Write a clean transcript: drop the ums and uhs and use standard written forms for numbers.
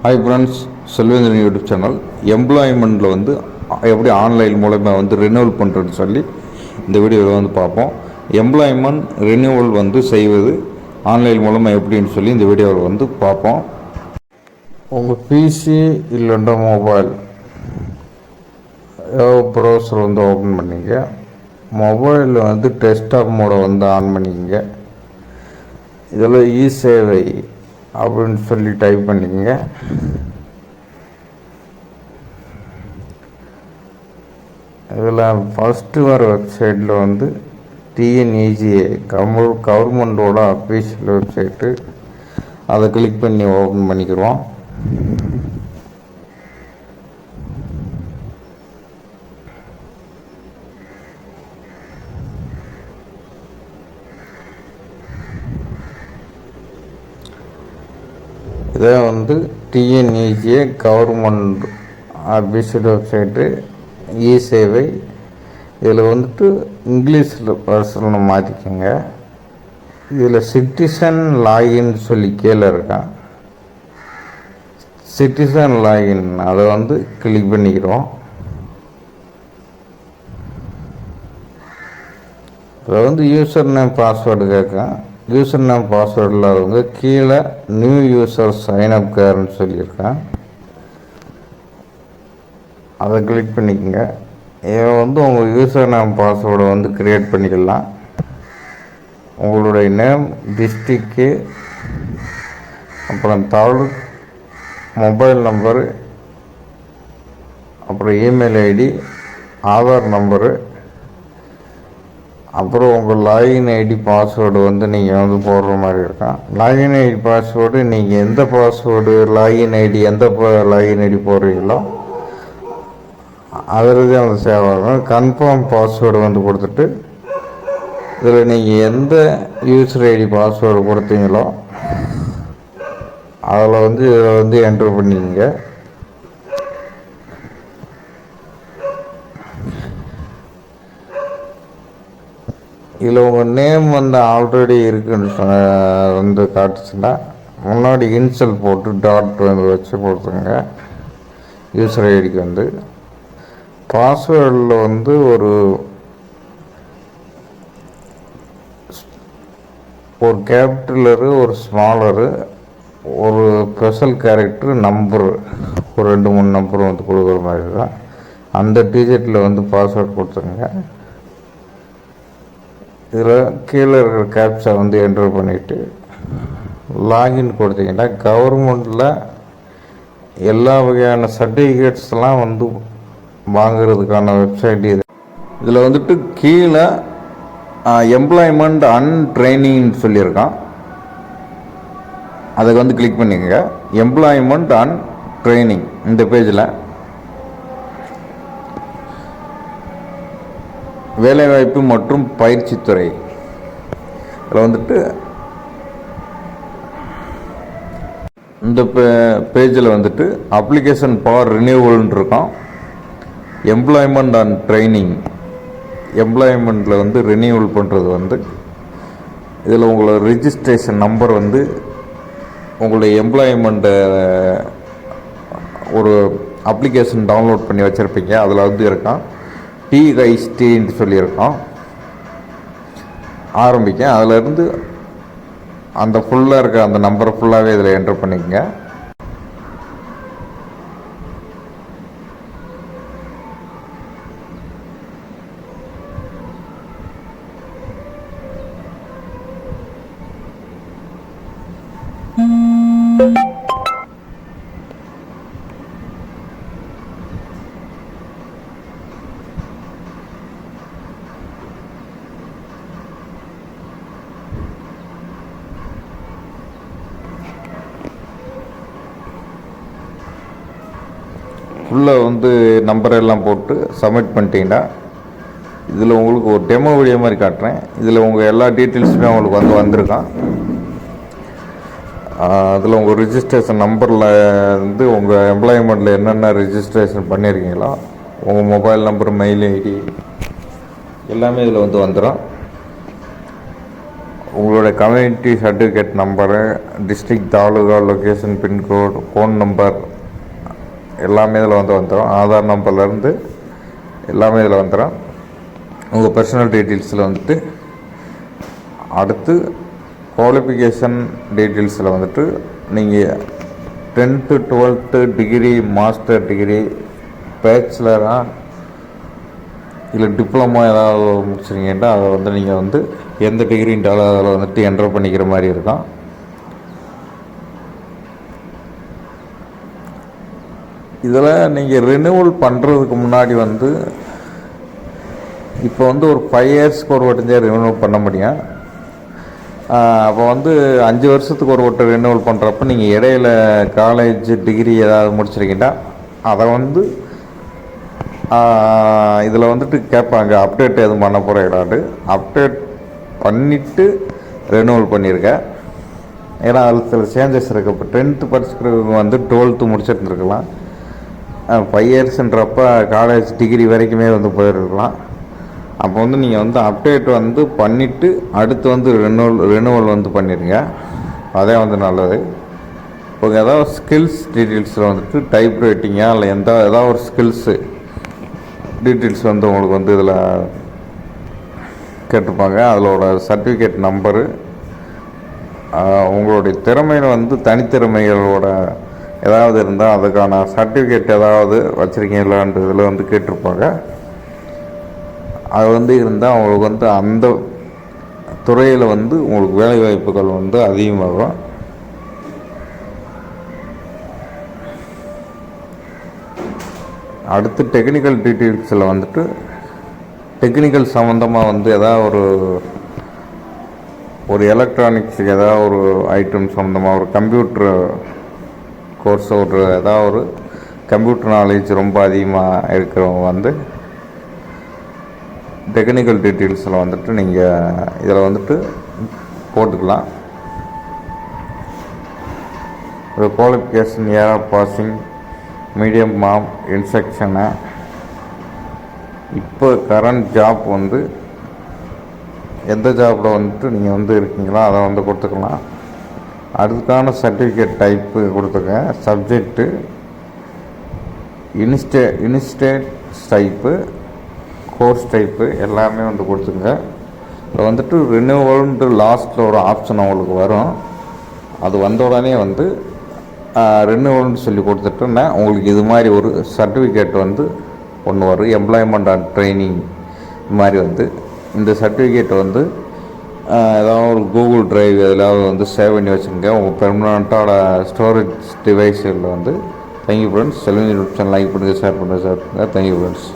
Hi friends, Selvendran YouTube channel. எம்ப்ளாய்மெண்ட்டில் வந்து எப்படி ஆன்லைன் மூலமாக வந்து ரினியூவல் பண்ணுறதுன்னு சொல்லி இந்த வீடியோவில் வந்து பார்ப்போம். எம்ப்ளாய்மெண்ட் ரினியூவல் வந்து செய்வது ஆன்லைன் மூலமாக எப்படின்னு சொல்லி இந்த வீடியோவில் வந்து பார்ப்போம். உங்கள் பிசி இல்லைன்னா மொபைல் ப்ரௌசர் வந்து ஓப்பன் பண்ணிங்க. மொபைலில் வந்து டெஸ்க்டாப் மோடை வந்து ஆன் பண்ணிக்கங்க. இதில் இ-சேவை அப்படின்னு சொல்லி டைப் பண்ணிக்கங்க. இதில் ஃபஸ்ட்டு வர வெப்சைட்டில் வந்து டிஎன்இஜிஏ கவர்மெண்ட்டோட அஃபீஷியல் வெப்சைட்டு, அதை கிளிக் பண்ணி ஓப்பன் பண்ணிக்கிறோம். இதை வந்து டிஎன்இஜிஏ கவர்மெண்ட் அஃபீஷியல் வெப்சைட்டு இ-சேவை. இதில் வந்துட்டு இங்கிலீஷில் பர்சனில் மாற்றிக்கோங்க. இதில் சிட்டிசன் லாகின் சொல்லி கீழே இருக்கான். சிட்டிசன் லாகின் அதை வந்து கிளிக் பண்ணிக்கிறோம். இதில் வந்து யூசர் நேம் பாஸ்வேர்டு கேட்கும். யூசர் நேம் பாஸ்வேர்டு இல்லாதவங்க கீழே நியூ யூசர் சைன்அப் கேர்ன்னு சொல்லியிருக்கேன், அதை கிளிக் பண்ணிக்கோங்க. இதை வந்து உங்கள் யூசர் நேம் பாஸ்வேர்டை வந்து க்ரியேட் பண்ணிக்கலாம். உங்களுடைய நேம், டிஸ்ட்ரிக்கு, அப்புறம் தாலுக், மொபைல் நம்பரு, அப்புறம் இமெயில் ஐடி, ஆதார் நம்பரு, அப்புறம் உங்கள் லாகின் ஐடி பாஸ்வேர்டு வந்து நீங்கள் வந்து போடுற மாதிரி இருக்கும். லாகின் ஐடி பாஸ்வேர்டு நீங்கள் எந்த password login ID login ID போடுறீங்களோ அதில் தான் வந்து சேவ் ஆகும். கன்ஃபார்ம் பாஸ்வேர்டு வந்து கொடுத்துட்டு இதில் நீங்கள் எந்த யூசர் ஐடி பாஸ்வேர்டு கொடுத்தீங்களோ அதில் வந்து இதில் வந்து என்ட்ரு பண்ணிக்கங்க. இதில் உங்கள் நேம் வந்து ஆல்ரெடி இருக்குன்னு வந்து காட்டுச்சுன்னா முன்னாடி இன்சல் போட்டு டாட் வந்து வச்சு கொடுத்துங்க. யூசர் ஐடிக்கு வந்து பாஸ்வேர்டில் வந்து ஒரு கேபிட்டலரு, ஒரு ஸ்மாலரு, ஒரு ஸ்பெஷல் கேரக்டரு, நம்பரு, ஒரு 2-3 நம்பர் வந்து கொடுக்குற மாதிரி தான். அந்த டிஜிட்டில் வந்து பாஸ்வேர்டு கொடுத்துருங்க. இதில் கீழே இருக்கிற கேப்சா வந்து என்ட்ரு பண்ணிவிட்டு லாகின் கொடுத்தீங்கன்னா கவர்மெண்ட்டில் எல்லா வகையான சர்டிஃபிகேட்ஸ்லாம் வந்து வாங்கிறதுக்கான வெப்சைட் இது. இதில் வந்துட்டு கீழே எம்ப்ளாய்மெண்ட் அண்ட் ட்ரைனிங்னு சொல்லியிருக்கான், அதை வந்து கிளிக் பண்ணிக்கங்க. எம்ப்ளாய்மெண்ட் அண்ட் ட்ரைனிங் இந்த பேஜில் வேலைவாய்ப்பு மற்றும் பயிற்சித்துறை இதில் வந்துட்டு இந்த பேஜில் வந்துட்டு அப்ளிகேஷன் ஃபார் ரினியூவல்னு இருக்கும். எம்ப்ளாய்மெண்ட் அண்ட் ட்ரைனிங், எம்ப்ளாய்மெண்ட்டில் வந்து ரினியூவல் பண்ணுறது வந்து இதில் உங்களோட ரிஜிஸ்ட்ரேஷன் நம்பர் வந்து உங்களுடைய எம்ப்ளாய்மெண்ட்டை ஒரு அப்ளிகேஷன் டவுன்லோட் பண்ணி வச்சுருப்பீங்க, அதில் வந்து இருக்கான். டிஐஸ்டின்னு சொல்லியிருக்கோம். ஆரம்பிக்க அதிலேருந்து அந்த ஃபுல்லாக இருக்க அந்த நம்பரை ஃபுல்லாகவே இதில் என்ட்ரு பண்ணிக்கங்க. ஃபுல்லாக வந்து நம்பரெல்லாம் போட்டு சப்மிட் பண்ணிட்டீங்கன்னா இதில் உங்களுக்கு ஒரு டெமோ வீடியோ மாதிரி காட்டுறேன். இதில் உங்கள் எல்லா டீட்டெயில்ஸுமே உங்களுக்கு வந்திருக்கான். அதில் உங்கள் ரிஜிஸ்ட்ரேஷன் நம்பரில் வந்து உங்கள் எம்ப்ளாய்மெண்ட்டில் என்னென்ன ரிஜிஸ்ட்ரேஷன் பண்ணியிருக்கீங்களோ உங்கள் மொபைல் நம்பர், மெயில் ஐடி எல்லாமே இதில் வந்து வந்துடும். உங்களுடைய community certificate number, district, taluka, location, pincode, phone number எல்லாமே இதில் வந்துடும். ஆதார் நம்பர்லேருந்து எல்லாமே இதில் வந்துடும். உங்கள் பர்சனல் டீட்டெயில்ஸில் வந்துட்டு அடுத்து குவாலிஃபிகேஷன் டீட்டெயில்ஸில் வந்துட்டு நீங்கள் 10th 12th degree, master degree, பேச்சுலராக இல்லை டிப்ளமோ ஏதாவது முடிச்சிருக்கீங்கன்னா அதை வந்து நீங்கள் வந்து எந்த டிகிரின்றாலும் அதில் வந்துட்டு என்டர் பண்ணிக்கிற மாதிரி இருக்கும். இதில் நீங்கள் ரினியூவல் பண்ணுறதுக்கு முன்னாடி வந்து இப்போ வந்து ஒரு 5 இயர்ஸ்க்கு ஒரு வட்டஞ்சே ரினியூவல் பண்ண முடியும். அப்போ வந்து 5 வருஷத்துக்கு ஒரு வட்டம் ரினியூவல் பண்ணுறப்ப நீங்கள் இடையில காலேஜ் டிகிரி ஏதாவது முடிச்சிருக்கீங்கன்னா அதை வந்து இதில் வந்துட்டு கேட்பாங்க, அப்டேட் எதுவும் பண்ண போகிறீங்களாட்டு. அப்டேட் பண்ணிவிட்டு ரெனுவல் பண்ணியிருக்கேன். ஏன்னா அதில் சில சேஞ்சஸ் இருக்குது. இப்போ 10th படிச்சுக்கிறவங்க வந்து 12th முடிச்சிருந்துருக்கலாம். 5 இயர்ஸ்ன்றப்போ காலேஜ் டிகிரி வரைக்குமே வந்து போயிருக்கலாம். அப்போ வந்து நீங்கள் வந்து அப்டேட் வந்து பண்ணிவிட்டு அடுத்து வந்து ரெனுவல் வந்து பண்ணிடுங்க. அதே வந்து நல்லது. இப்போ ஏதாவது ஸ்கில்ஸ் டீட்டெயில்ஸில் வந்துட்டு டைப் ரைட்டிங்கா இல்லை ஏதாவது ஒரு ஸ்கில்ஸு டீட்டெயில்ஸ் வந்து உங்களுக்கு வந்து இதில் கேட்டிருப்பாங்க. அதோட சர்டிஃபிகேட் நம்பரு, உங்களுடைய திறமையில் வந்து தனித்திறமைகளோட ஏதாவது இருந்தால் அதுக்கான சர்டிஃபிகேட் ஏதாவது வச்சுருக்கீங்களான்ற இதில் வந்து கேட்டிருப்பாங்க. அது வந்து இருந்தால் உங்களுக்கு வந்து அந்த துறையில் வந்து உங்களுக்கு வேலைவாய்ப்புகள் வந்து அதிகமாகும். அடுத்து டெக்னிக்கல் டீட்டெயில்ஸில் வந்துட்டு டெக்னிக்கல் சம்மந்தமாக வந்து ஏதாவது ஒரு எலக்ட்ரானிக்ஸுக்கு ஏதாவது ஒரு ஐட்டம் சம்மந்தமாக ஒரு கம்ப்யூட்ரு கோர்ஸ் ஏதாவது ஒரு கம்ப்யூட்டர் நாலேஜ் ரொம்ப அதிகமாக இருக்கிறவங்க வந்து டெக்னிக்கல் டீட்டெயில்ஸில் வந்துட்டு நீங்கள் இதில் வந்துட்டு போட்டுக்கலாம். ஒரு qualification, year of passing, medium மாம், இன்ஸ்ட்ரக்ஷனு, இப்போ கரண்ட் ஜாப் வந்து எந்த ஜாப்பில் வந்துட்டு நீங்கள் வந்து இருக்கீங்களோ அதை வந்து கொடுத்துக்கலாம். அதுக்கான சர்டிஃபிகேட் டைப்பு கொடுத்துருங்க. Subject, instead type, course type எல்லாமே வந்து கொடுத்துங்க. இப்போ வந்துட்டு ரினியூவல்ன்ட்டு லாஸ்ட்டில் ஒரு ஆப்ஷன் உங்களுக்கு வரும். அது வந்த உடனே வந்து ரினியூவல்னு சொல்லி கொடுத்துட்டோன்னா உங்களுக்கு இது மாதிரி ஒரு சர்டிஃபிகேட் வந்து ஒன்று வரும். எம்ப்ளாய்மெண்ட் அண்ட் ட்ரைனிங் மாதிரி வந்து இந்த சர்டிஃபிகேட் வந்து ஏதாவது ஒரு கூகுள் ட்ரைவ் எதாவது வந்து சேவ் பண்ணி வச்சுருங்க உங்கள் பெர்மனண்ட்டோட ஸ்டோரேஜ் டிவைஸில் வந்து. Thank you friends. Selvan YouTube channel like பண்ணுங்கள், ஷேர் பண்ணுங்கள். Thank you friends.